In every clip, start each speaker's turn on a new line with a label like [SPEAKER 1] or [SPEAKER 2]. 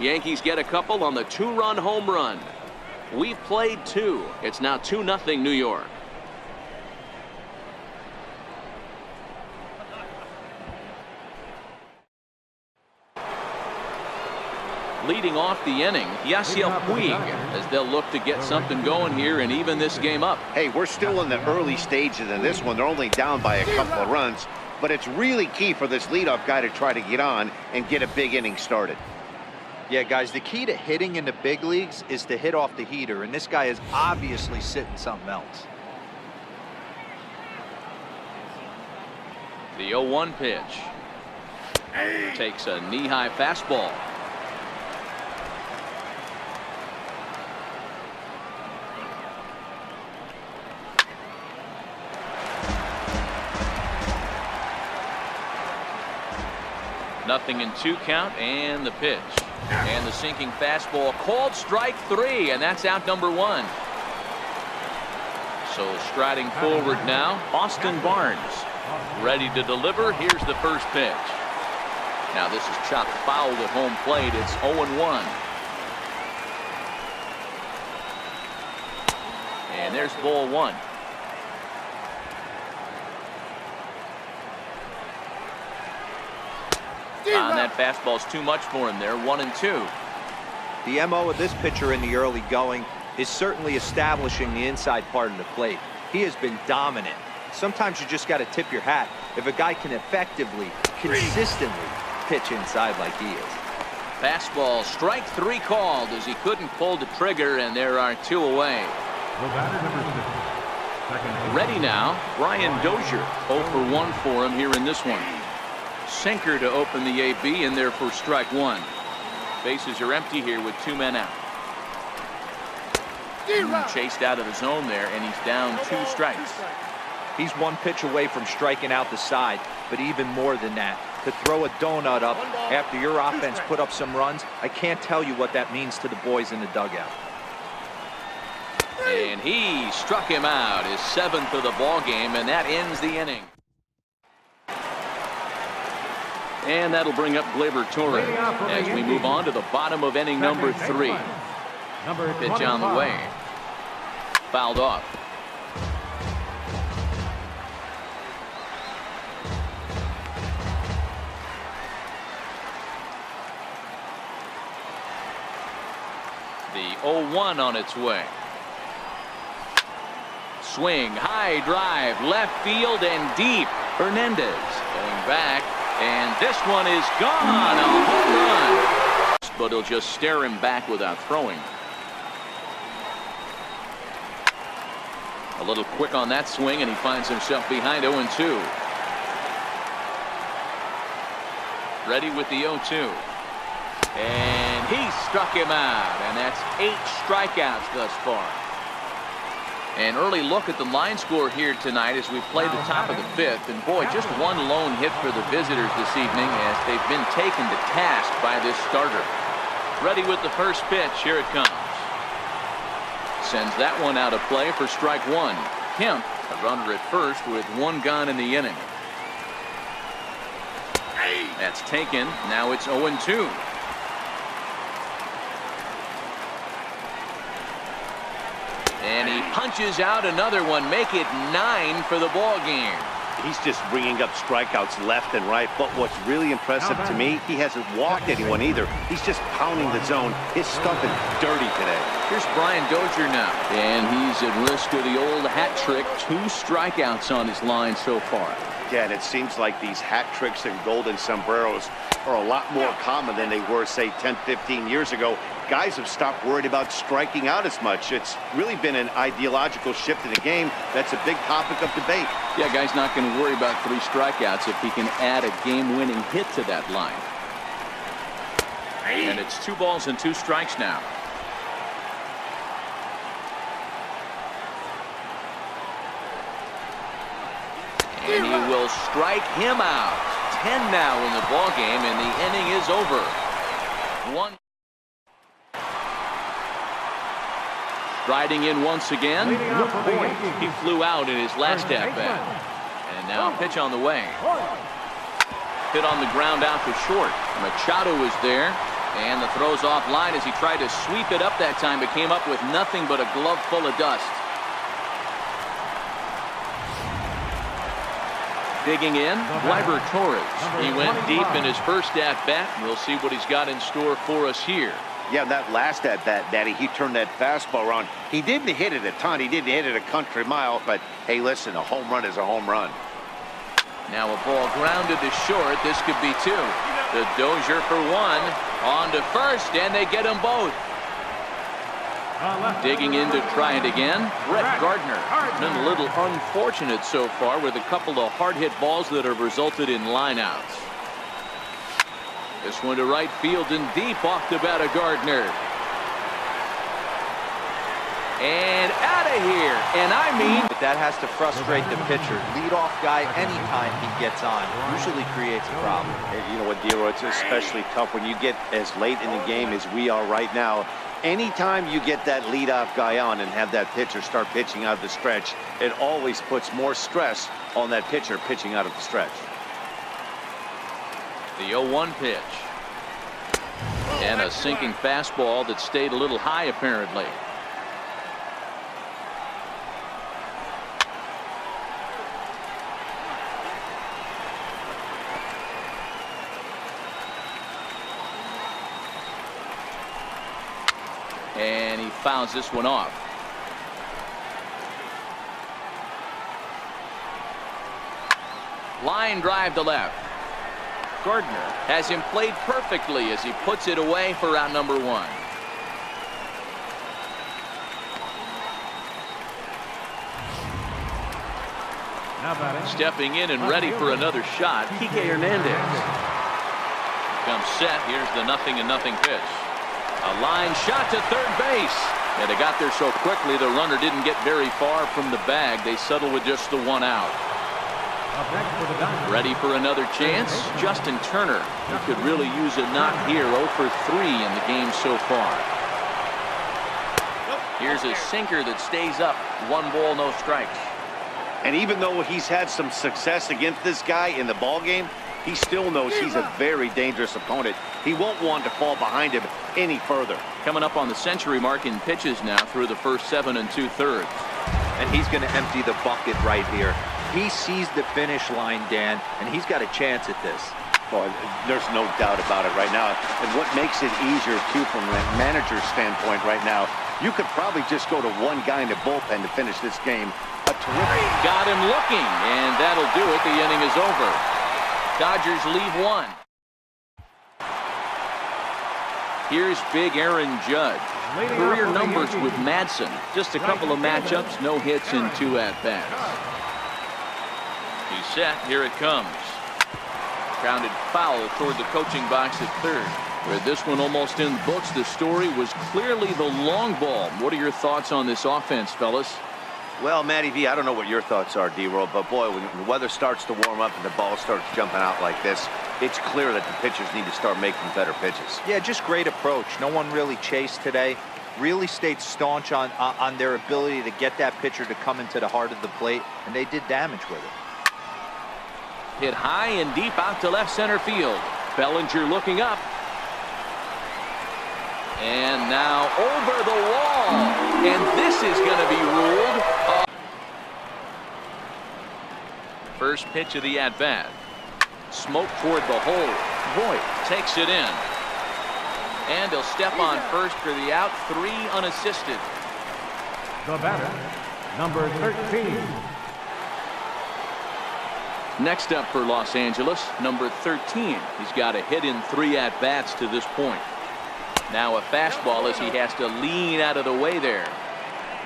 [SPEAKER 1] Yankees get a couple on the 2-run home run. We've played 2. It's now 2-0 New York. Leading off the inning, Yasiel Puig, as they'll look to get something going here and even this game up.
[SPEAKER 2] Hey, we're still in the early stages in this one. They're only down by a couple of runs, but it's really key for this leadoff guy to try to get on and get a big inning started.
[SPEAKER 3] Yeah, guys, the key to hitting in the big leagues is to hit off the heater, and this guy is obviously sitting something else.
[SPEAKER 1] The 0-1 pitch. Takes a knee-high fastball. Nothing in 2 count, and the pitch. And the sinking fastball called strike 3, and that's out number 1. So striding forward now, Austin Barnes. Ready to deliver. Here's the first pitch. Now this is chopped foul at home plate. It's 0-1. And there's ball 1. That fastball's too much for him there. 1-2.
[SPEAKER 3] The MO of this pitcher in the early going is certainly establishing the inside part of the plate. He has been dominant. Sometimes you just got to tip your hat if a guy can effectively, consistently pitch inside like he is.
[SPEAKER 1] Fastball, strike 3 called as he couldn't pull the trigger, and there are 2 away. Ready now, Brian Dozier. 0 for 1 for him here in this one. Sinker to open the AB, and there for strike 1. Bases are empty here with 2 men out. Chased out of the zone there, and he's down 2 strikes.
[SPEAKER 3] He's 1 pitch away from striking out the side, but even more than that, to throw a donut up after your offense put up some runs, I can't tell you what that means to the boys in the dugout.
[SPEAKER 1] And he struck him out, his 7th of the ball game, and that ends the inning. And that'll bring up Gleyber Torres as we move on to the bottom of inning number 3. Pitch on the way. Fouled off. The 0-1 on its way. Swing, high drive, left field and deep. Hernandez going back. And this one is gone, a home run. But he'll just stare him back without throwing. A little quick on that swing, and he finds himself behind 0-2. Ready with the 0-2. And he struck him out, and that's 8 strikeouts thus far. An early look at the line score here tonight as we play the top of the 5th. And boy, just 1 lone hit for the visitors this evening as they've been taken to task by this starter. Ready with the first pitch. Here it comes. Sends that one out of play for strike 1. Kemp, a runner at first with 1 gone in the inning. That's taken. Now it's 0-2. And he punches out another one, make it 9 for the ball game.
[SPEAKER 2] He's just bringing up strikeouts left and right, but what's really impressive to me, he hasn't walked anyone either. He's just pounding the zone. His stuff is dirty today.
[SPEAKER 1] Here's Brian Dozier now, and he's at risk of the old hat trick. 2 strikeouts on his line so far.
[SPEAKER 2] Yeah, and it seems like these hat tricks and golden sombreros are a lot more common than they were, say, 10, 15 years ago. Guys have stopped worried about striking out as much. It's really been an ideological shift in the game. That's a big topic of debate.
[SPEAKER 1] Yeah, guy's not going to worry about 3 strikeouts if he can add a game-winning hit to that line. And it's 2 balls and 2 strikes now. And he will strike him out. 10 now in the ball game, and the inning is over. 1. Striding in once again, Luke Boyd. He flew out in his last at-bat. And now pitch on the way. Hit on the ground out to short. Machado is there. And the throw's offline as he tried to sweep it up that time, but came up with nothing but a glove full of dust. Digging in, Gleyber Torres. He went deep in his first at-bat. We'll see what he's got in store for us here.
[SPEAKER 2] Yeah, that last at-bat, Daddy, he turned that fastball around. He didn't hit it a ton. He didn't hit it a country mile. But, hey, listen, a home run is a home run.
[SPEAKER 1] Now a ball grounded to short. This could be two. The Dozier for one. On to first, and they get them both. Digging in to try it again, Brett Gardner. Been a little unfortunate so far with a couple of hard-hit balls that have resulted in lineouts. This one to right field and deep off the bat of Gardner. And out of here. And I mean,
[SPEAKER 3] that has to frustrate the pitcher. Leadoff guy, anytime he gets on, usually creates a problem.
[SPEAKER 2] Hey, you know what, Dero, it's especially tough when you get as late in the game as we are right now. Anytime you get that leadoff guy on and have that pitcher start pitching out of the stretch, it always puts more stress on that pitcher pitching out of the stretch.
[SPEAKER 1] The 0-1 pitch. And a sinking fastball that stayed a little high apparently. And he fouls this one off. Line drive to left. Gardner has him played perfectly as he puts it away for out number one. Stepping in and ready for another shot, Kike Hernandez. Comes set. Here's the 0-0 pitch. A line shot to third base. And they got there so quickly the runner didn't get very far from the bag. They settled with just the one out. Ready for another chance? Justin Turner. He could really use a knock here. 0 for 3 in the game so far. Here's a sinker that stays up. 1 ball, no strikes.
[SPEAKER 2] And even though he's had some success against this guy in the ball game, he still knows he's a very dangerous opponent. He won't want to fall behind him any further.
[SPEAKER 1] Coming up on the century mark in pitches now through the first 7 2/3.
[SPEAKER 3] And he's going to empty the bucket right here. He sees the finish line, Dan, and he's got a chance at this.
[SPEAKER 2] Boy, there's no doubt about it right now. And what makes it easier, too, from a manager's standpoint right now, you could probably just go to one guy in the bullpen to finish this game. A terrific.
[SPEAKER 1] Got him looking, and that'll do it. The inning is over. Dodgers leave 1. Here's big Aaron Judge. Career numbers with Madsen. Just a couple of matchups, no hits in 2 at-bats. He's set. Here it comes. Grounded foul toward the coaching box at third. With this one almost in the books, the story was clearly the long ball. What are your thoughts on this offense, fellas?
[SPEAKER 2] Well, Matty V, I don't know what your thoughts are, D-Roll, but boy, when the weather starts to warm up and the ball starts jumping out like this, it's clear that the pitchers need to start making better pitches.
[SPEAKER 3] Yeah, just great approach. No one really chased today. Really stayed staunch on their ability to get that pitcher to come into the heart of the plate, and they did damage with it.
[SPEAKER 1] Hit high and deep out to left center field. Bellinger looking up. And now over the wall. And this is going to be ruled. First pitch of the at-bat. Smoke toward the hole. Voit takes it in. And he'll step on first for the out. 3 unassisted.
[SPEAKER 4] The batter, number 13.
[SPEAKER 1] Next up for Los Angeles, number 13. He's got a hit in 3 at-bats to this point. Now a fastball as he has to lean out of the way there.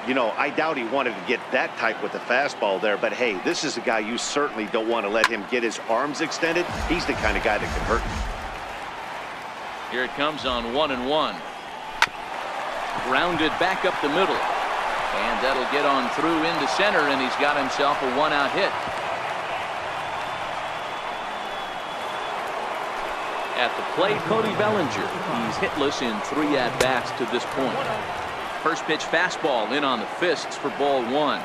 [SPEAKER 2] You know, I doubt he wanted to get that type with the fastball there, but hey, this is a guy you certainly don't want to let him get his arms extended. He's the kind of guy that can hurt you.
[SPEAKER 1] Here it comes on 1-1. Grounded back up the middle. And that'll get on through into center, and he's got himself a 1-out hit. At the plate, Cody Bellinger. He's hitless in 3 at-bats to this point. First pitch fastball in on the fists for ball 1.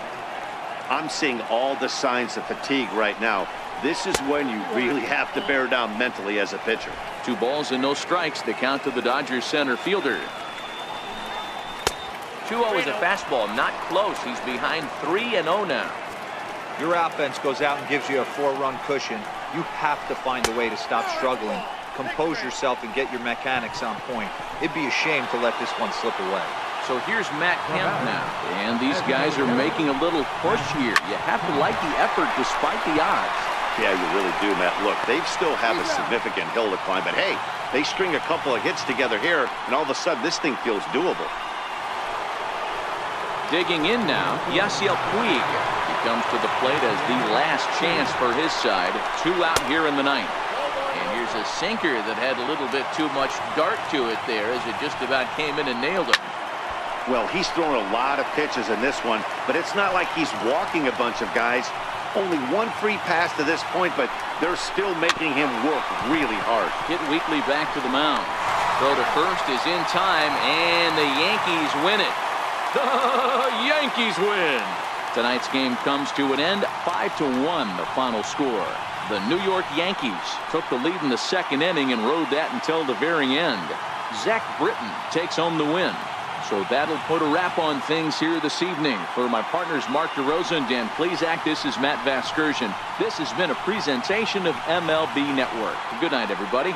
[SPEAKER 2] I'm seeing all the signs of fatigue right now. This is when you really have to bear down mentally as a pitcher.
[SPEAKER 1] 2 balls and no strikes. The count to the Dodgers center fielder. 2-0 is a fastball, not close. He's behind 3-0 now.
[SPEAKER 3] Your offense goes out and gives you a 4-run cushion. You have to find a way to stop struggling, compose yourself, and get your mechanics on point. It'd be a shame to let this one slip away.
[SPEAKER 1] So here's Matt Kemp now, and these guys are making a little push here. You have to like the effort despite the odds.
[SPEAKER 2] Yeah, you really do, Matt. Look, they still have a significant hill to climb, but hey, they string a couple of hits together here, and all of a sudden this thing feels doable.
[SPEAKER 1] Digging in now, Yasiel Puig. He comes to the plate as the last chance for his side. 2 out here in the 9th. And here's a sinker that had a little bit too much dart to it there as it just about came in and nailed him.
[SPEAKER 2] Well, he's thrown a lot of pitches in this one, but it's not like he's walking a bunch of guys. Only 1 free pass to this point, but they're still making him work really hard.
[SPEAKER 1] Hit Weekly back to the mound. Throw to first is in time, and the Yankees win it. The Yankees win. Tonight's game comes to an end, 5-1 the final score. The New York Yankees took the lead in the 2nd inning and rode that until the very end. Zach Britton takes home the win. So that'll put a wrap on things here this evening. For my partners Mark DeRosa and Dan Plezak, this is Matt Vasgersian. This has been a presentation of MLB Network. Good night, everybody.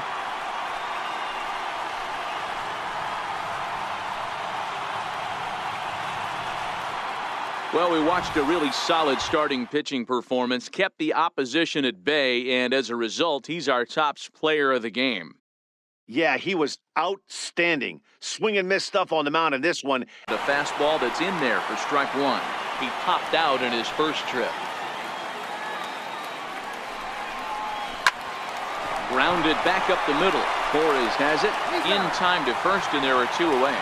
[SPEAKER 1] Well, we watched a really solid starting pitching performance, kept the opposition at bay, and as a result, he's our top player of the game.
[SPEAKER 2] Yeah, he was outstanding. Swing and miss stuff on the mound in this one.
[SPEAKER 1] The fastball that's in there for strike 1. He popped out in his first trip. Grounded back up the middle. Torres has it in time to first, and there are 2 away.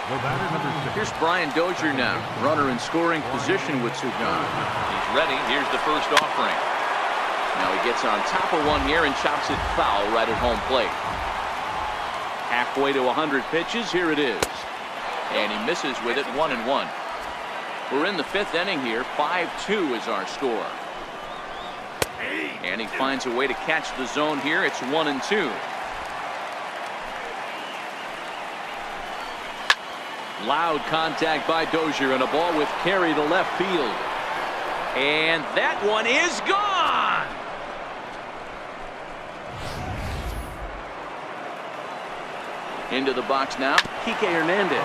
[SPEAKER 4] The batter, number 6.
[SPEAKER 1] Here's Brian Dozier now. Runner in scoring position with 2 gone. He's ready. Here's the first offering. Now he gets on top of one here and chops it foul right at home plate. Halfway to 100 pitches. Here it is. And he misses with it, 1-1. We're in the 5th inning here. 5-2 is our score. And he finds a way to catch the zone here. It's 1-2. Loud contact by Dozier and a ball with carry to left field. And that one is gone. Into the box now, Kike Hernandez.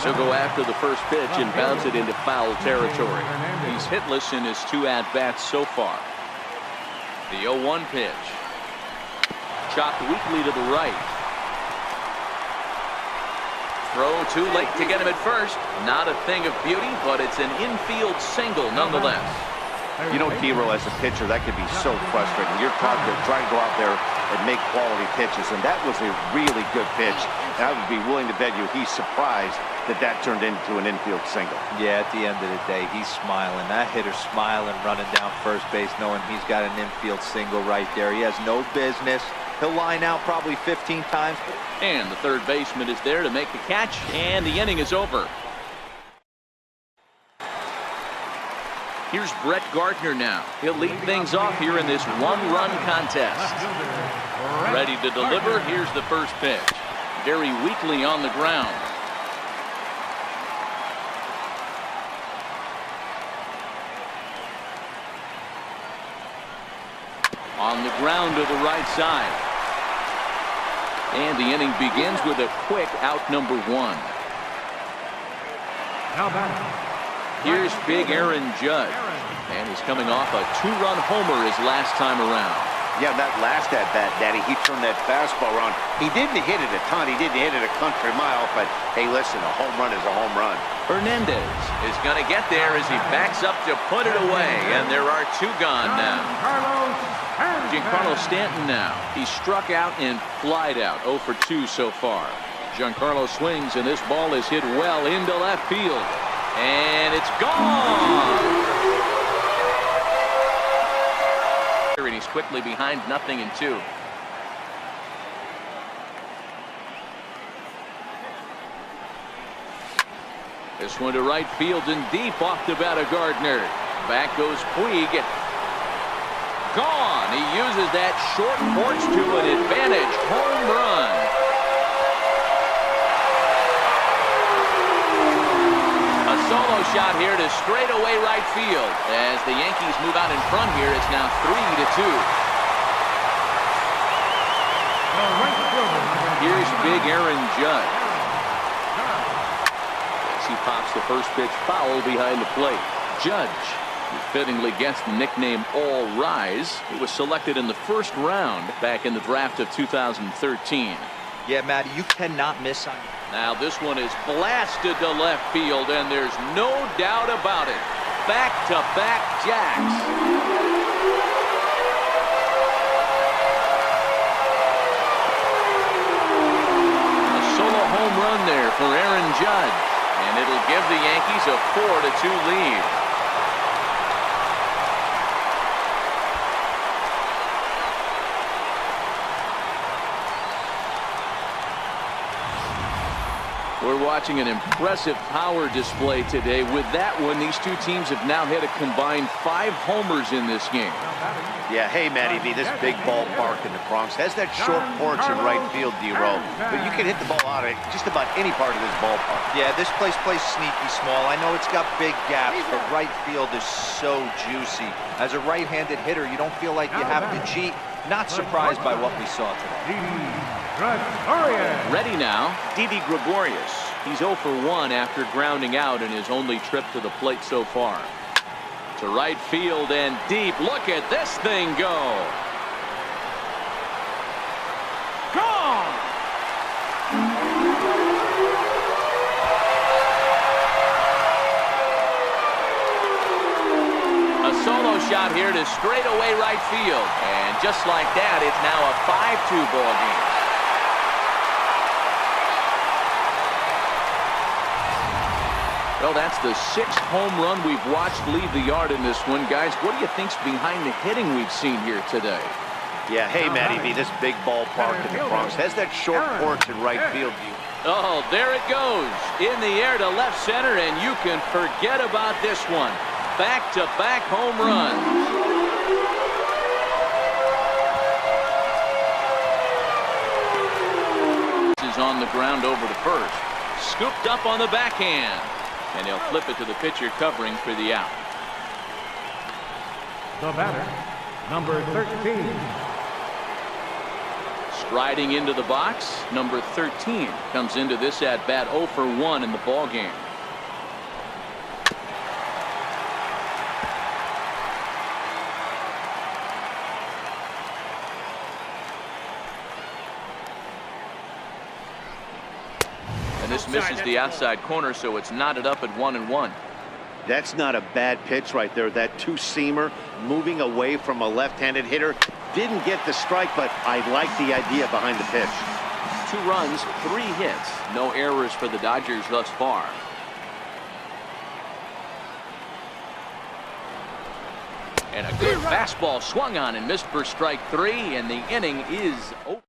[SPEAKER 1] He'll go after the first pitch and bounce it into foul territory. He's hitless in his 2 at-bats so far. The 0-1 pitch. Chopped weakly to the right. Throw too late to get him at first. Not a thing of beauty, but it's an infield single nonetheless.
[SPEAKER 2] You know, Dero, as a pitcher, that could be so frustrating. You're trying to go out there and make quality pitches, and that was a really good pitch. And I would be willing to bet you he's surprised that that turned into an infield single.
[SPEAKER 3] Yeah, at the end of the day, he's smiling. That hitter's smiling, running down first base, knowing he's got an infield single right there. He has no business. He'll line out probably 15 times.
[SPEAKER 1] And the third baseman is there to make the catch, and the inning is over. Here's Brett Gardner now. He'll lead things off here in this 1-run contest. Ready to deliver. Here's the first pitch. Very weakly on the ground. On the ground to the right side. And the inning begins with a quick out number 1.
[SPEAKER 4] Now batting.
[SPEAKER 1] Here's big Aaron Judge. And he's coming off a 2-run homer his last time around.
[SPEAKER 2] Yeah, that last at-bat, Daddy, he turned that fastball around. He didn't hit it a ton. He didn't hit it a country mile. But, hey, listen, a home run is a home run.
[SPEAKER 1] Hernandez is going to get there as he backs up to put it away. And there are 2 gone now. Giancarlo Stanton now. He struck out and flied out. 0 for 2 so far. Giancarlo swings, and this ball is hit well into left field. And it's gone. And he's quickly behind 0-2. This one to right field and deep off the bat of Gardner. Back goes Puig. Gone. He uses that short porch to an advantage home run. A solo shot here to straightaway right field. As the Yankees move out in front here, it's now 3-2. Here's big Aaron Judge. As he pops the first pitch foul behind the plate. Judge, who fittingly gets the nickname All Rise. He was selected in the first round back in the draft of 2013.
[SPEAKER 3] Yeah, Matty, you cannot miss on.
[SPEAKER 1] Now this one is blasted to left field, and there's no doubt about it. Back-to-back jacks. Home run there for Aaron Judge, and it'll give the Yankees a 4-2 lead. We're watching an impressive power display today. With that one, these two teams have now hit a combined 5 homers in this game.
[SPEAKER 2] Yeah, hey, Matty V, this big ballpark in the Bronx has that short porch in right field, D-Row. But you can hit the ball out of just about any part of this ballpark.
[SPEAKER 3] Yeah, this place plays sneaky small. I know it's got big gaps, but right field is so juicy. As a right-handed hitter, you don't feel like you have to cheat. Not surprised by what we saw today.
[SPEAKER 1] Ready now, Didi Gregorius. He's 0 for 1 after grounding out in his only trip to the plate so far. To right field and deep. Look at this thing go. Gone. A solo shot here to straightaway right field. And just like that, it's now a 5-2 ball game. Well, that's the 6th home run we've watched leave the yard in this one. Guys, what do you think's behind the hitting we've seen here today?
[SPEAKER 2] Yeah, hey, Matty V, this big ballpark in the Bronx has that short porch in right field view.
[SPEAKER 1] Oh, there it goes. In the air to left center, and you can forget about this one. Back-to-back home runs. This is on the ground over to first. Scooped up on the backhand. And he'll flip it to the pitcher covering for the out.
[SPEAKER 4] The batter, number 13.
[SPEAKER 1] Striding into the box, number 13 comes into this at bat 0 for 1 in the ball game. And this misses the outside corner, so it's knotted up at 1-1.
[SPEAKER 2] That's not a bad pitch right there. That two-seamer moving away from a left-handed hitter. Didn't get the strike, but I like the idea behind the pitch.
[SPEAKER 1] 2 runs, 3 hits. No errors for the Dodgers thus far. And a good fastball swung on and missed for strike 3, and the inning is over.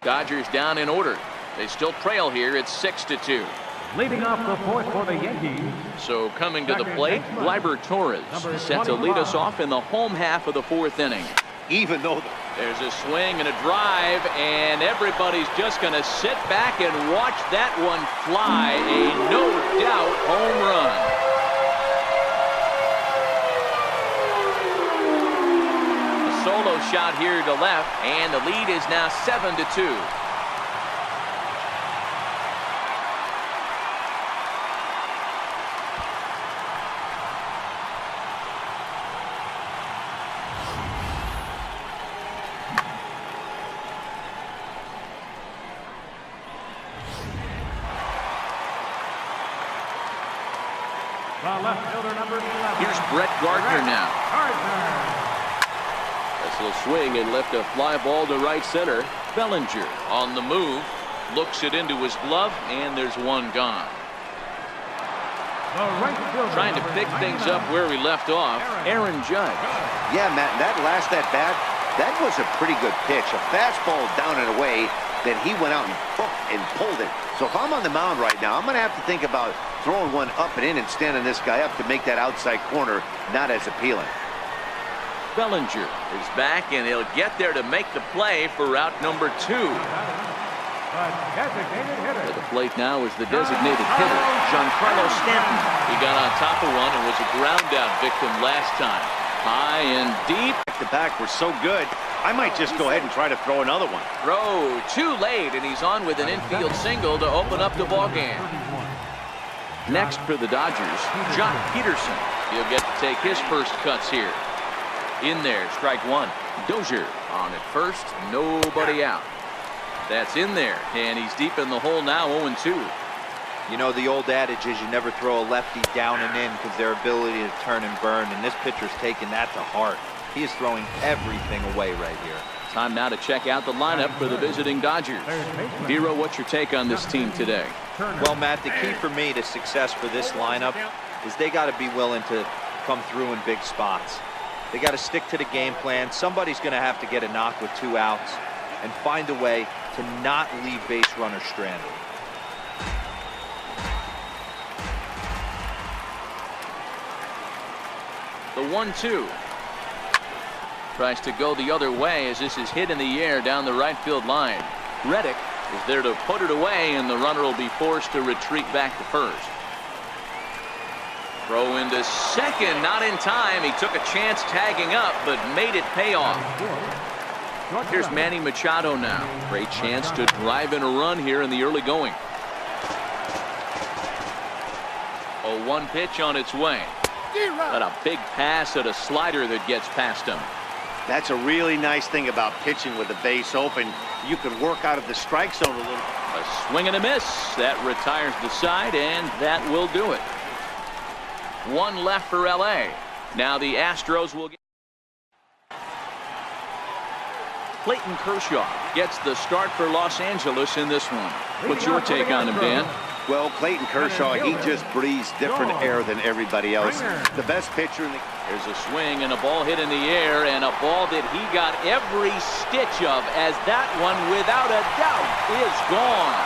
[SPEAKER 1] Dodgers down in order. They still trail here. It's 6-2.
[SPEAKER 4] Leading off the 4th for the Yankees.
[SPEAKER 1] So coming to the plate, Gleyber Torres set to lead us off in the home half of the 4th inning.
[SPEAKER 2] Even though
[SPEAKER 1] there's a swing and a drive, and everybody's just going to sit back and watch that one fly. A no-doubt home run. A solo shot here to left, and the lead is now 7-2. Here's Brett Gardner now. This will swing and lift a fly ball to right center. Bellinger on the move, looks it into his glove, and there's one gone. Trying to pick things up where we left off, Aaron Judge.
[SPEAKER 2] Yeah, Matt, that last at bat, that was a pretty good pitch. A fastball down and away. that he went out and hooked and pulled it. So if I'm on the mound right now, I'm going to have to think about throwing one up and in and standing this guy up to make that outside corner not as appealing.
[SPEAKER 1] Bellinger is back, and he'll get there to make the play for route number 2. At the plate now is the designated hitter, Giancarlo Stanton. He got on top of one and was a ground out victim last time. High and deep.
[SPEAKER 2] Back-to-back were so good, I might just go ahead and try to throw another one.
[SPEAKER 1] Throw too late, and he's on with an infield single to open up the ballgame. Next for the Dodgers, Jock Peterson. He'll get to take his first cuts here. In there, strike 1. Dozier on at first, nobody out. That's in there, and he's deep in the hole now, 0-2.
[SPEAKER 3] You know, the old adage is you never throw a lefty down and in because their ability to turn and burn, and this pitcher's taking that to heart. He is throwing everything away right here.
[SPEAKER 1] Time now to check out the lineup for the visiting Dodgers. Hero, what's your take on this team today?
[SPEAKER 3] Well, Matt, the key for me to success for this lineup is they got to be willing to come through in big spots. They got to stick to the game plan. Somebody's going to have to get a knock with 2 outs and find a way to not leave base runners stranded.
[SPEAKER 1] The 1-2. Tries to go the other way as this is hit in the air down the right field line. Reddick is there to put it away, and the runner will be forced to retreat back to first. Throw into second, not in time. He took a chance tagging up, but made it pay off. Here's Manny Machado now. Great chance to drive in a run here in the early going. 0-1 pitch on its way. But a big pass at a slider that gets past him.
[SPEAKER 2] That's a really nice thing about pitching with the base open. You can work out of the strike zone a little.
[SPEAKER 1] A swing and a miss. That retires the side, and that will do it. 1 left for L.A. Now the Astros will get. Clayton Kershaw gets the start for Los Angeles in this one. What's your take on him, Dan?
[SPEAKER 2] Well, Clayton Kershaw, he just breathes different air than everybody else. The best pitcher in the...
[SPEAKER 1] There's a swing and a ball hit in the air, and a ball that he got every stitch of, as that one, without a doubt, is gone.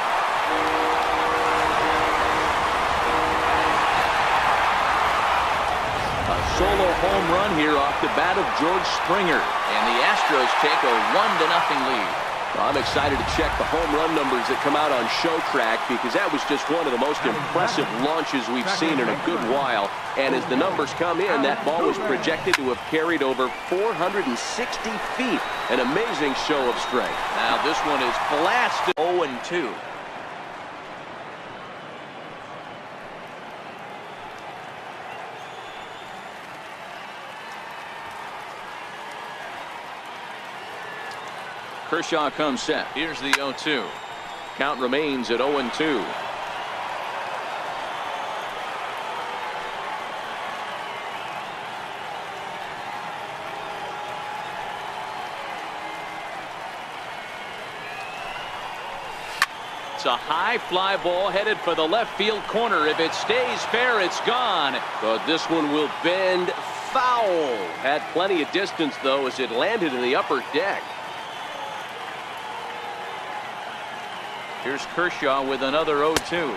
[SPEAKER 1] A solo home run here off the bat of George Springer, and the Astros take a 1-0 lead.
[SPEAKER 5] Well, I'm excited to check the home run numbers that come out on Showtrack, because that was just one of the most impressive launches we've seen in a good while. And as the numbers come in, that ball was projected to have carried over 460 feet. An amazing show of strength.
[SPEAKER 1] Now this one is blasted. 0-2. Kershaw comes set. Here's the 0-2. Count remains at 0-2. It's a high fly ball headed for the left field corner. If it stays fair, it's gone.
[SPEAKER 5] But this one will bend foul. Had plenty of distance, though, as it landed in the upper deck.
[SPEAKER 1] Here's Kershaw with another 0-2.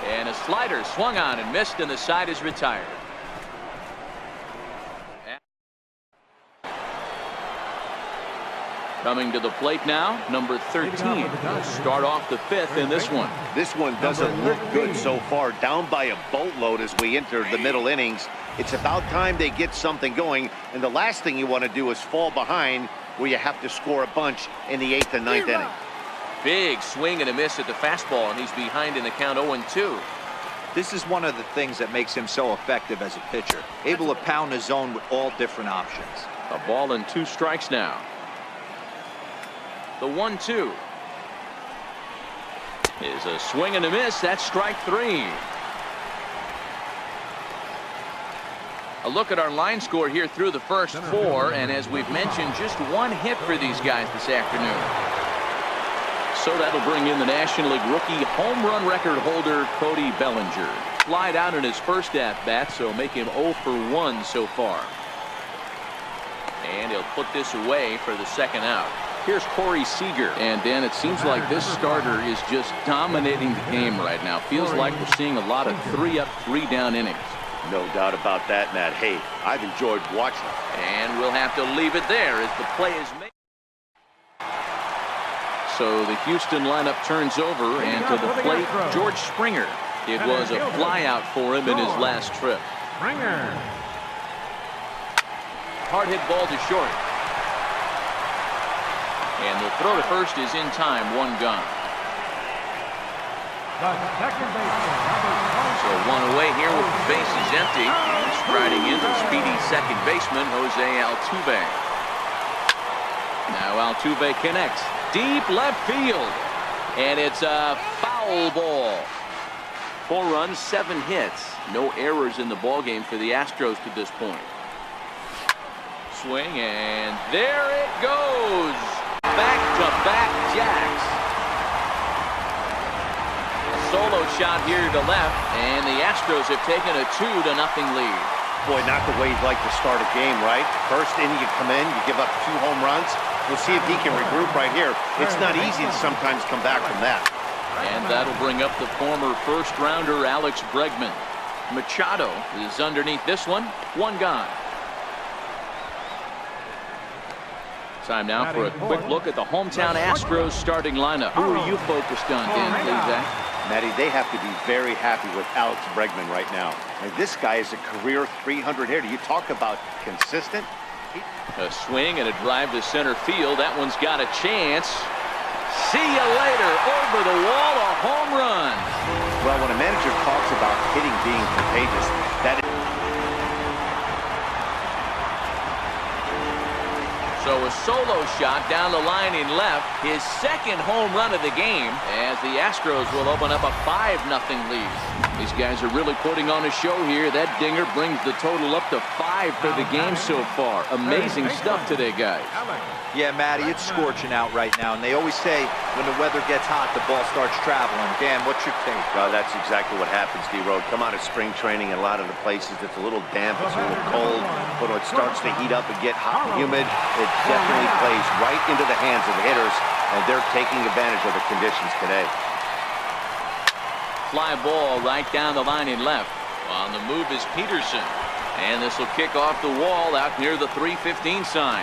[SPEAKER 1] And a slider swung on and missed, and the side is retired. Coming to the plate now, number 13. Will start off the 5th in this one.
[SPEAKER 2] This one doesn't look good so far. Down by a boatload as we enter the middle innings. It's about time they get something going, and the last thing you want to do is fall behind where you have to score a bunch in the 8th and 9th inning.
[SPEAKER 1] Big swing and a miss at the fastball, and he's behind in the count 0-2.
[SPEAKER 3] This is one of the things that makes him so effective as a pitcher. Able to pound the zone with all different options.
[SPEAKER 1] A ball and 2 strikes now. The 1-2 is a swing and a miss. That's strike 3. A look at our line score here through the first 4, and as we've mentioned, just 1 hit for these guys this afternoon. So that'll bring in the National League rookie home run record holder, Cody Bellinger. Flied out in his first at-bat, so make him 0 for 1 so far. And he'll put this away for the second out.
[SPEAKER 5] Here's Corey Seager.
[SPEAKER 1] And Dan, it seems like this starter is just dominating the game right now. Feels like we're seeing a lot of 3-up, 3-down innings.
[SPEAKER 2] No doubt about that, Matt. Hey, I've enjoyed watching it.
[SPEAKER 1] And we'll have to leave it there as the play is made. So the Houston lineup turns over, and to the plate, George Springer. It was a flyout for him in his last trip.
[SPEAKER 4] Springer.
[SPEAKER 1] Hard hit ball to short. And the throw to first is in time, 1 gone.
[SPEAKER 4] The second baseman, number 20.
[SPEAKER 1] So 1 away here with the bases empty. And striding in the speedy second baseman, Jose Altuve. Now Altuve connects. Deep left field. And it's a foul ball.
[SPEAKER 5] 4 runs, 7 hits. No errors in the ballgame for the Astros to this point.
[SPEAKER 1] Swing, and there it goes. Back-to-back jacks. A solo shot here to left, and the Astros have taken a 2-0 lead.
[SPEAKER 2] Boy, not the way you'd like to start a game, right? First inning, you come in, you give up 2 home runs. We'll see if he can regroup right here. It's not easy to sometimes come back from that.
[SPEAKER 1] And that'll bring up the former first-rounder Alex Bregman. Machado is underneath this one. 1 gone. Time now for a quick look at the hometown Astros starting lineup. Who are you focused on, Dan, please, Zach?
[SPEAKER 2] Matty, they have to be very happy with Alex Bregman right now. And this guy is a career 300 hitter. You talk about consistent.
[SPEAKER 1] A swing and a drive to center field. That one's got a chance. See you later. Over the wall, a home run.
[SPEAKER 2] Well, when a manager talks about hitting being contagious, that is...
[SPEAKER 1] So a solo shot down the line in left, his second home run of the game, as the Astros will open up a 5-0 lead. These guys are really putting on a show here. That dinger brings the total up to 5 for the game so far. Amazing stuff today, guys.
[SPEAKER 3] Yeah, Matty, it's scorching out right now, and they always say when the weather gets hot, the ball starts traveling. Dan, what's your take?
[SPEAKER 2] Well, that's exactly what happens, D-Road. Come out of spring training in a lot of the places, it's a little damp, it's a little cold, but when it starts to heat up and get hot and humid, it definitely plays right into the hands of the hitters, and they're taking advantage of the conditions today.
[SPEAKER 1] Fly ball right down the line in left. On the move is Peterson, and this will kick off the wall out near the 315 sign.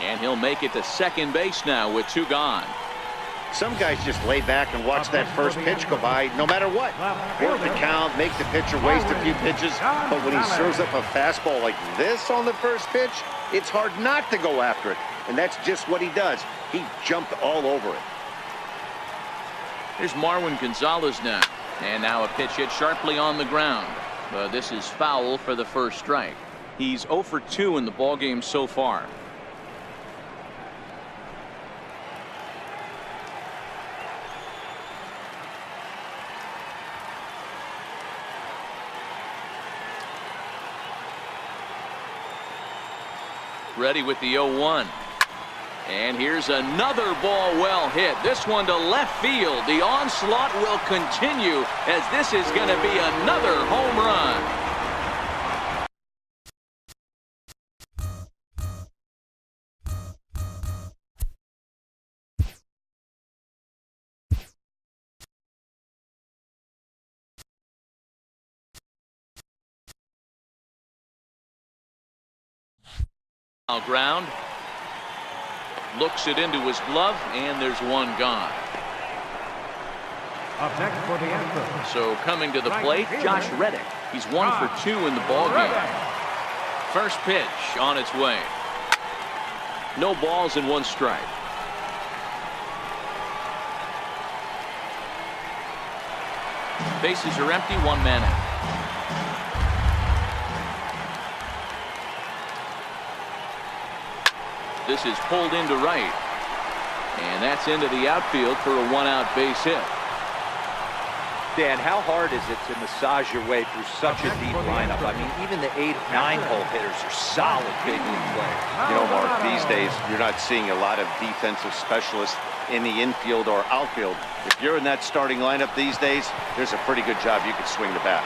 [SPEAKER 1] And he'll make it to second base now with 2 gone.
[SPEAKER 2] Some guys just lay back and watch that first pitch go by no matter what. Work the count, make the pitcher waste a few pitches, but when he serves up a fastball like this on the first pitch, it's hard not to go after it. And that's just what he does. He jumped all over it.
[SPEAKER 1] Here's Marwin Gonzalez now. And now a pitch hit sharply on the ground. But this is foul for the first strike. He's 0 for 2 in the ballgame so far. Ready with the 0-1. And here's another ball well hit. This one to left field. The onslaught will continue as this is going to be another home run. Ground. Looks it into his glove, and there's 1 gone.
[SPEAKER 4] Up next for the Astros.
[SPEAKER 1] So coming to the plate, Josh Reddick. He's 1 for 2 in the ballgame. First pitch on its way. No balls and 1 strike. Bases are empty, 1 man out. This is pulled into right. And that's into the outfield for a 1-out base hit.
[SPEAKER 3] Dan, how hard is it to massage your way through such a deep lineup? I mean, even the 8, 9-hole hitters are solid big league players.
[SPEAKER 2] You know, Mark, these days, you're not seeing a lot of defensive specialists in the infield or outfield. If you're in that starting lineup these days, there's a pretty good job you could swing the bat.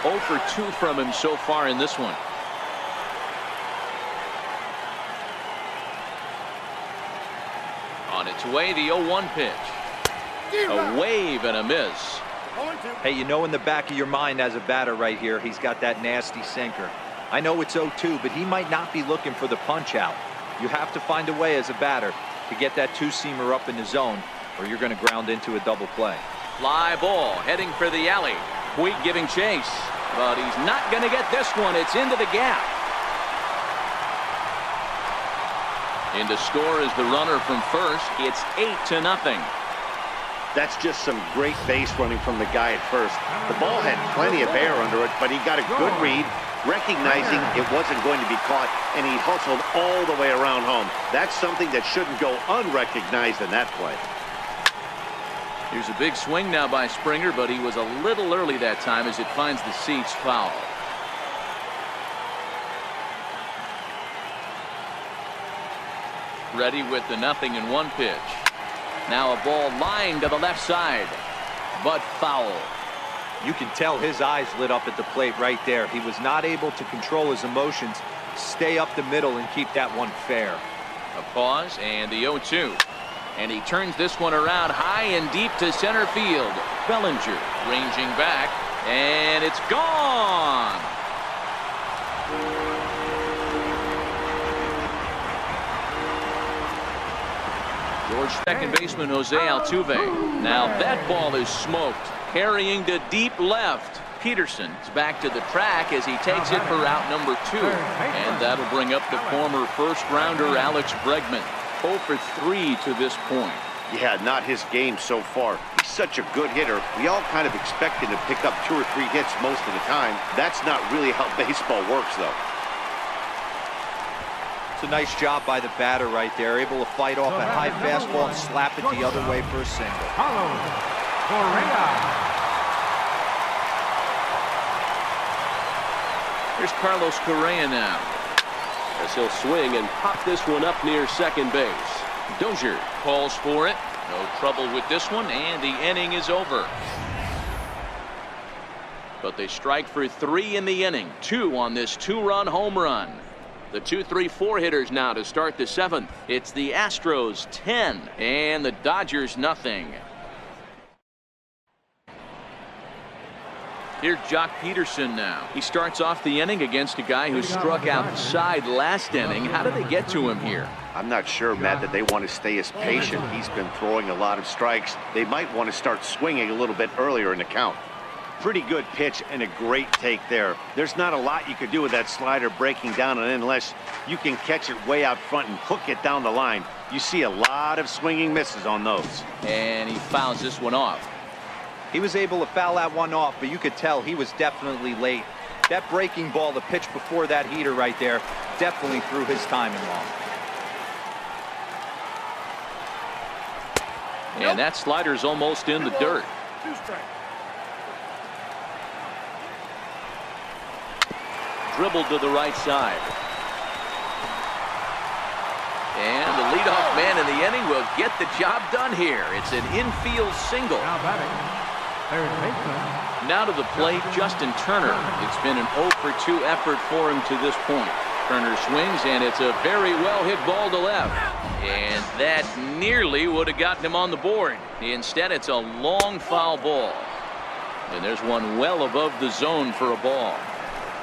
[SPEAKER 1] 0 for 2 from him so far in this one. On its way, the 0-1 pitch. A wave and a miss.
[SPEAKER 3] Hey, you know in the back of your mind as a batter right here, he's got that nasty sinker. I know it's 0-2, but he might not be looking for the punch out. You have to find a way as a batter to get that two-seamer up in the zone, or you're going to ground into a double play.
[SPEAKER 1] Fly ball heading for the alley. Puig giving chase, but he's not going to get this one. It's into the gap. In to score is the runner from first. It's 8-0.
[SPEAKER 2] That's just some great base running from the guy at first. The ball had plenty of air under it, but he got a good read, recognizing it wasn't going to be caught, and he hustled all the way around home. That's something that shouldn't go unrecognized in that play.
[SPEAKER 1] Here's a big swing now by Springer, but he was a little early that time as it finds the seats foul. Ready with the 0-1 pitch. Now a ball lined to the left side, but foul.
[SPEAKER 3] You can tell his eyes lit up at the plate right there. He was not able to control his emotions, stay up the middle, and keep that one fair.
[SPEAKER 1] A pause and the 0-2. And he turns this one around high and deep to center field. Bellinger ranging back, and it's gone. George second baseman Jose Altuve. Now that ball is smoked, carrying to deep left. Peterson's back to the track as he takes it for out number 2. And that'll bring up the former first-rounder Alex Bregman. 0 for 3 to this point.
[SPEAKER 2] Yeah, not his game so far. He's such a good hitter. We all kind of expect him to pick up 2 or 3 hits most of the time. That's not really how baseball works, though.
[SPEAKER 3] It's a nice job by the batter right there, able to fight off a high fastball and slap it the other way for a single.
[SPEAKER 4] Carlos Correa.
[SPEAKER 1] Here's Carlos Correa now.
[SPEAKER 5] As he'll swing and pop this one up near second base.
[SPEAKER 1] Dozier calls for it. No trouble with this one, and the inning is over. But they strike for 3 in the inning. 2 on this 2-run home run. The 2-3-4 hitters now to start the 7th. It's the Astros 10 and the Dodgers nothing. Here's Jock Peterson now. He starts off the inning against a guy who struck outside last inning. How did they get to him here?
[SPEAKER 2] I'm not sure, Matt, that they want to stay as patient. He's been throwing a lot of strikes. They might want to start swinging a little bit earlier in the count. Pretty good pitch and a great take there. There's not a lot you could do with that slider breaking down and in unless you can catch it way out front and hook it down the line. You see a lot of swinging misses on those.
[SPEAKER 1] And he fouls this one off.
[SPEAKER 3] He was able to foul that one off, but you could tell he was definitely late. That breaking ball, the pitch before that heater right there, definitely threw his timing off.
[SPEAKER 1] And that slider's almost in the dirt.
[SPEAKER 4] 2 strikes.
[SPEAKER 1] Dribbled to the right side. And the leadoff man in the inning will get the job done here. It's an infield single.
[SPEAKER 4] Now batting, third baseman.
[SPEAKER 1] Now to the plate, Justin Turner. It's been an 0 for 2 effort for him to this point. Turner swings, and it's a very well-hit ball to left. And that nearly would have gotten him on the board. Instead, it's a long foul ball. And there's one well above the zone for a ball.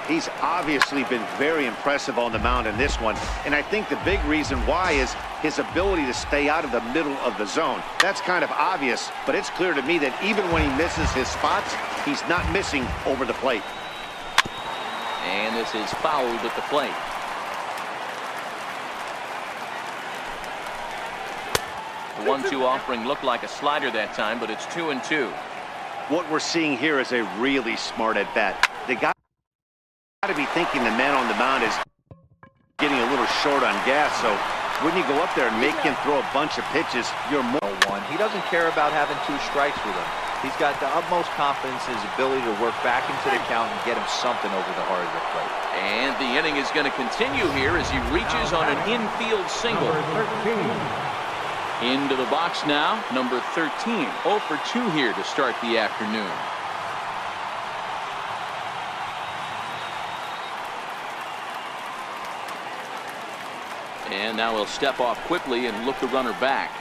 [SPEAKER 2] He's obviously been very impressive on the mound in this one, and I think the big reason why is his ability to stay out of the middle of the zone. That's kind of obvious, but it's clear to me that even when he misses his spots, he's not missing over the plate.
[SPEAKER 1] And this is fouled at the plate. The 1-2 offering looked like a slider that time, but it's 2-2.
[SPEAKER 2] What we're seeing here is a really smart at-bat. The guy got to be thinking the man on the mound is getting a little short on gas, so when you go up there and make him throw a bunch of pitches, you're more.
[SPEAKER 3] He doesn't care about having 2 strikes with him. He's got the utmost confidence in his ability to work back into the count and get him something over the heart of the plate.
[SPEAKER 1] And the inning is going to continue here as he reaches on an infield single.
[SPEAKER 4] Number 13.
[SPEAKER 1] Into the box now, number 13. 0 for 2 here to start the afternoon. And now he'll step off quickly and look the runner back.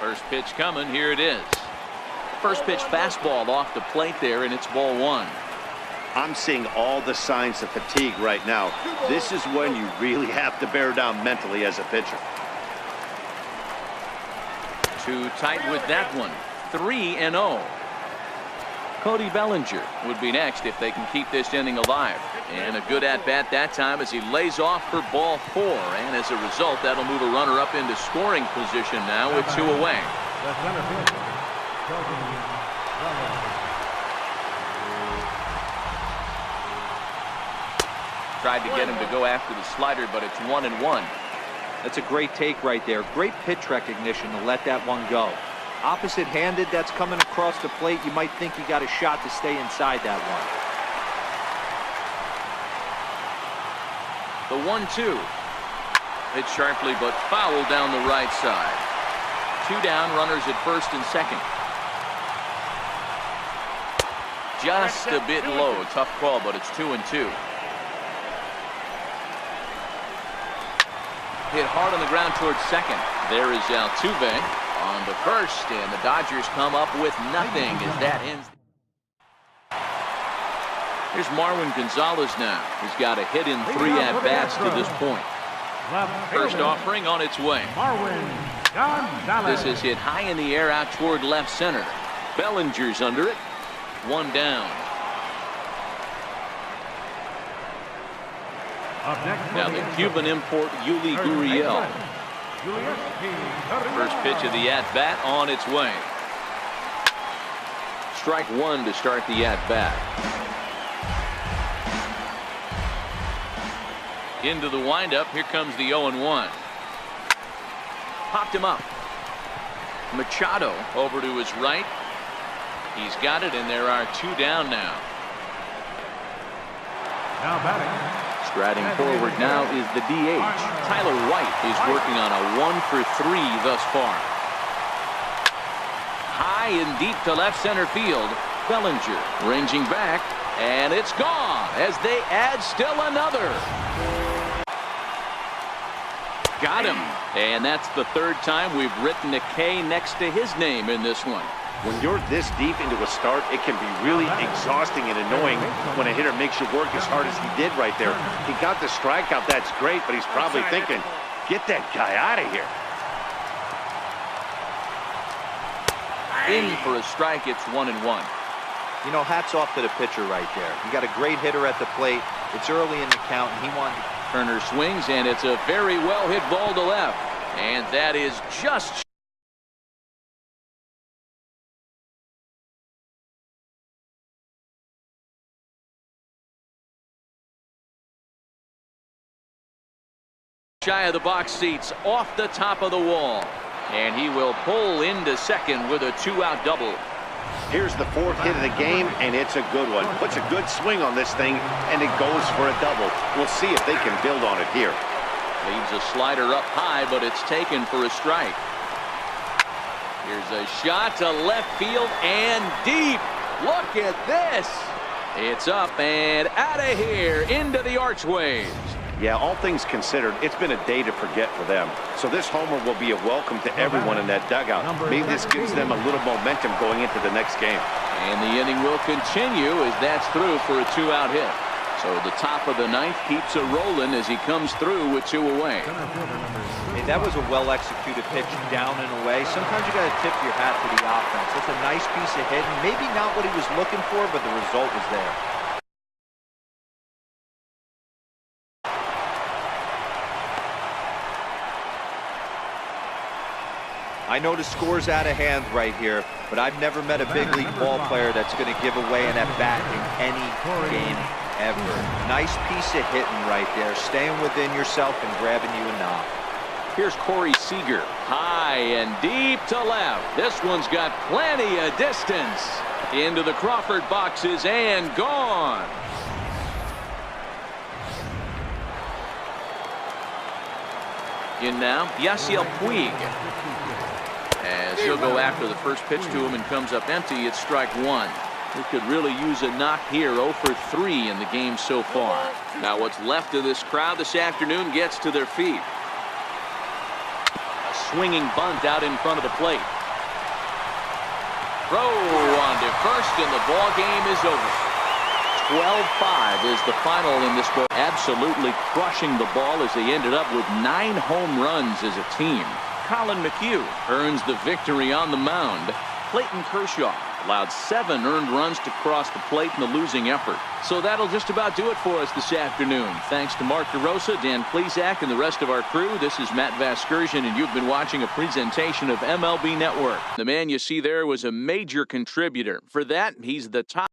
[SPEAKER 1] First pitch coming. Here it is. First pitch fastball off the plate there, and it's ball one.
[SPEAKER 2] I'm seeing all the signs of fatigue right now. This is when you really have to bear down mentally as a pitcher.
[SPEAKER 1] Too tight with that one. 3-0. Cody Bellinger would be next if they can keep this inning alive. And a good at-bat that time as he lays off for ball four. And as a result, that'll move a runner up into scoring position now with two away.
[SPEAKER 4] The center fielder, Cody Bellinger.
[SPEAKER 1] Tried to get him to go after the slider, but it's 1-1.
[SPEAKER 3] That's a great take right there. Great pitch recognition to let that one go. Opposite-handed, that's coming across the plate. You might think he got a shot to stay inside that one.
[SPEAKER 1] The 1-2. Hit sharply, but foul down the right side. Two down, runners at first and second. Just a bit low. Tough call, but it's 2-2. Hit hard on the ground towards second. There is Altuve on the first, and the Dodgers come up with nothing as that ends. Here's Marwin Gonzalez now. He's got a hit in 3 at-bats to this point. First offering on its way.
[SPEAKER 4] Marwin Gonzalez.
[SPEAKER 1] This is hit high in the air out toward left center. Bellinger's under it. One down. Now the Cuban import Yuli Gurriel. First pitch of the at-bat on its way. Strike one to start the at-bat. Into the windup. Here comes the 0-1. Popped him up. Machado over to his right. He's got it, and there are two down now.
[SPEAKER 4] Now batting.
[SPEAKER 1] Striding forward now is the DH. Tyler White is working on a 1-for-3 thus far. High and deep to left center field. Bellinger ranging back, and it's gone as they add still another. Got him, and that's the third time we've written a K next to his name in this one.
[SPEAKER 2] When you're this deep into a start, it can be really exhausting and annoying when a hitter makes you work as hard as he did right there. He got the strikeout, that's great, but he's probably thinking, get that guy out of here.
[SPEAKER 1] In for a strike, it's 1-1.
[SPEAKER 3] You know, hats off to the pitcher right there. You got a great hitter at the plate. It's early in the count, and he wanted to...
[SPEAKER 1] Turner swings, and it's a very well hit ball to left. And that is just... shy of the box seats, off the top of the wall, and he will pull into second with a 2-out double.
[SPEAKER 2] Here's the fourth hit of the game, and it's a good one. Puts a good swing on this thing, and it goes for a double. We'll see if they can build on it here.
[SPEAKER 1] Leaves a slider up high, but it's taken for a strike. Here's a shot to left field and deep. Look at this. It's up and out of here into the archways.
[SPEAKER 2] Yeah, all things considered, it's been a day to forget for them. So this homer will be a welcome to everyone in that dugout. Maybe this gives them a little momentum going into the next game.
[SPEAKER 1] And the inning will continue as that's through for a 2-out hit. So the top of the ninth keeps it rolling as he comes through with 2 away.
[SPEAKER 3] Hey, that was a well-executed pitch down and away. Sometimes you got to tip your hat to the offense. That's a nice piece of hitting. Maybe not what he was looking for, but the result was there. I know the score's out of hand right here, but I've never met a big league ball player that's going to give away an at-bat in any game ever. Nice piece of hitting right there, staying within yourself and grabbing you a knock.
[SPEAKER 1] Here's Corey Seager, high and deep to left. This one's got plenty of distance. Into the Crawford boxes and gone. In now, Yasiel Puig. As he'll go after the first pitch to him and comes up empty, it's strike one. He could really use a knock here. 0 for 3 in the game so far. Now what's left of this crowd this afternoon gets to their feet. A swinging bunt out in front of the plate. Throw on to first, and the ball game is over. 12-5 is the final in this ball. Absolutely crushing the ball as they ended up with 9 home runs as a team. Colin McHugh earns the victory on the mound. Clayton Kershaw allowed 7 earned runs to cross the plate in the losing effort. So that'll just about do it for us this afternoon. Thanks to Mark DeRosa, Dan Plesac, and the rest of our crew. This is Matt Vasgersian, and you've been watching a presentation of MLB Network. The man you see there was a major contributor. For that, he's the top